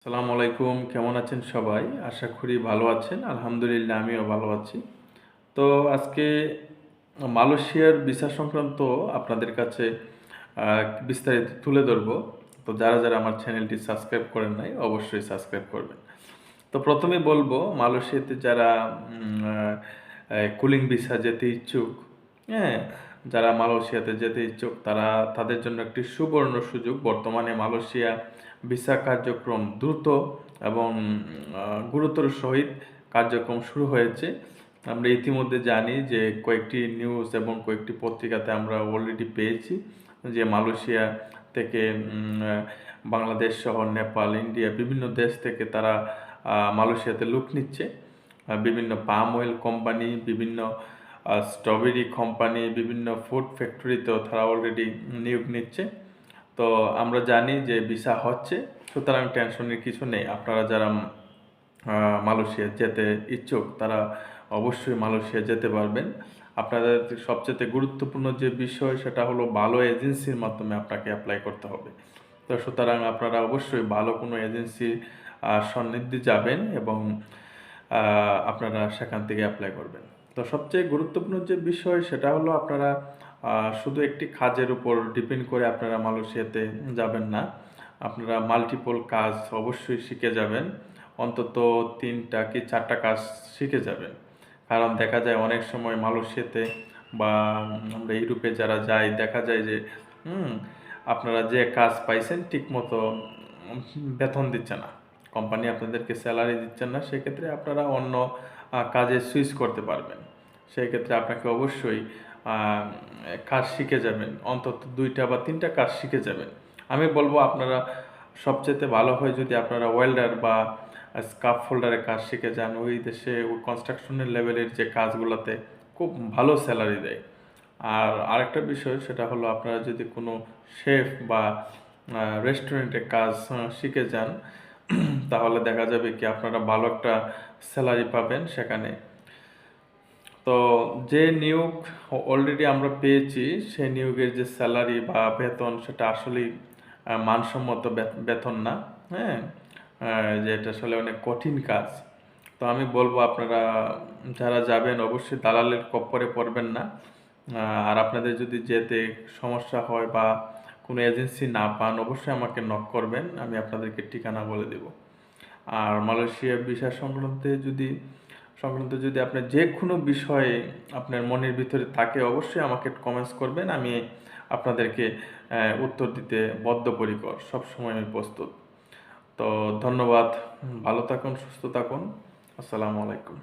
আসসালামু আলাইকুম, কেমন আছেন সবাই? আশা করি ভালো আছেন। আলহামদুলিল্লাহ আমিও ভালো আছি। তো আজকে মালয়েশিয়ার ভিসা সংক্রান্ত আপনাদের কাছে বিস্তারিত তুলে ধরবো। তো যারা আমার চ্যানেলটি সাবস্ক্রাইব করেন নাই অবশ্যই সাবস্ক্রাইব করবেন। তো প্রথমেই বলবো মালয়েশিয়াতে যারা কুলিং ভিসা যেতে ইচ্ছুক, হ্যাঁ? যারা মালয়েশিয়াতে যেতে ইচ্ছুক তাদের জন্য একটি সুবর্ণ সুযোগ। বর্তমানে মালয়েশিয়া ভিসা কার্যক্রম দ্রুত এবং গুরুত্বের সহিত কার্যক্রম শুরু হয়েছে। আমরা ইতিমধ্যে জানি যে কয়েকটি নিউজ এবং কয়েকটি পত্রিকাতে আমরা অলরেডি পেয়েছি যে মালয়েশিয়া থেকে বাংলাদেশ সহ নেপাল, ইন্ডিয়া বিভিন্ন দেশ থেকে তারা মালয়েশিয়াতে লোক নিচ্ছে। বিভিন্ন পাম অয়েল কোম্পানি, বিভিন্ন স্ট্রবেরি কোম্পানি, বিভিন্ন ফুড ফ্যাক্টরিতেও তারা অলরেডি নিয়োগ নিচ্ছে। তো আমরা জানি যে ভিসা হচ্ছে, সুতরাং টেনশনের কিছু নেই। আপনারা যারা মালয়েশিয়া যেতে ইচ্ছুক তারা অবশ্যই মালয়েশিয়া যেতে পারবেন। আপনাদের সবচেয়ে গুরুত্বপূর্ণ যে বিষয় সেটা হলো ভালো এজেন্সির মাধ্যমে আপনাকে অ্যাপ্লাই করতে হবে। তো সুতরাং আপনারা অবশ্যই ভালো কোনো এজেন্সি সন্নিধ্যে যাবেন এবং আপনারা সেখান থেকে অ্যাপ্লাই করবেন। তো সবচেয়ে গুরুত্বপূর্ণ যে বিষয় সেটা হলো আপনারা শুধু একটি কাজের উপর ডিপেন্ড করে আপনারা মালয়েশিয়াতে যাবেন না। আপনারা মাল্টিপল কাজ অবশ্যই শিখে যাবেন। অন্তত ৩টা কি ৪টা কাজ শিখে যাবেন। কারণ দেখা যায় অনেক সময় মালয়েশিয়াতে বা আমরা ইউরোপে যারা যাই দেখা যায় যে আপনারা যে কাজ পাইছেন ঠিকমতো বেতন দিচ্ছে না। কোম্পানি আপনাদেরকে স্যালারি দিচ্ছেন না, সেক্ষেত্রে আপনারা অন্য কাজে সুইচ করতে পারবেন। সেই ক্ষেত্রে আপনাকে অবশ্যই কাজ শিখে যাবেন, অন্তত ২টা বা ৩টা কাজ শিখে যাবেন। আমি বলবো আপনারা সবচেয়ে ভালো হয় যদি আপনারা ওয়েল্ডার বা স্কাফ ফোল্ডারের কাজ শিখে যান। ওই দেশে ওই কনস্ট্রাকশনের লেভেলের যে কাজগুলোতে খুব ভালো স্যালারি দেয়। আর আরেকটা বিষয় সেটা হলো আপনারা যদি কোনো শেফ বা রেস্টুরেন্টে কাজ শিখে যান তাহলে দেখা যাবে কি আপনারা ভালো একটা স্যালারি পাবেন সেখানে। তো যে নিয়োগ অলরেডি আমরা পেয়েছি সেই নিয়োগের যে স্যালারি বা বেতন সেটা আসলেই মানসম্মত বেতন না, হ্যাঁ? যে এটা আসলে অনেক কঠিন কাজ। তো আমি বলবো আপনারা যারা যাবেন অবশ্যই দালালের কপ্পরে পড়বেন না। আর আপনাদের যদি যেতে সমস্যা হয় বা কোনো এজেন্সি না পান অবশ্যই আমাকে নক করবেন, আমি আপনাদেরকে ঠিকানা বলে দেব। আর মালয়েশিয়া ভিসা সংক্রান্ত যদি আপনার যে কোনো বিষয়ে আপনার মনের ভিতরে থাকে অবশ্যই আমাকে কমেন্টস করবেন। আমি আপনাদেরকে উত্তর দিতে বদ্ধপরিকর, সবসময় আমি প্রস্তুত। তো ধন্যবাদ, ভালো থাকুন, সুস্থ থাকুন। আসসালামু আলাইকুম।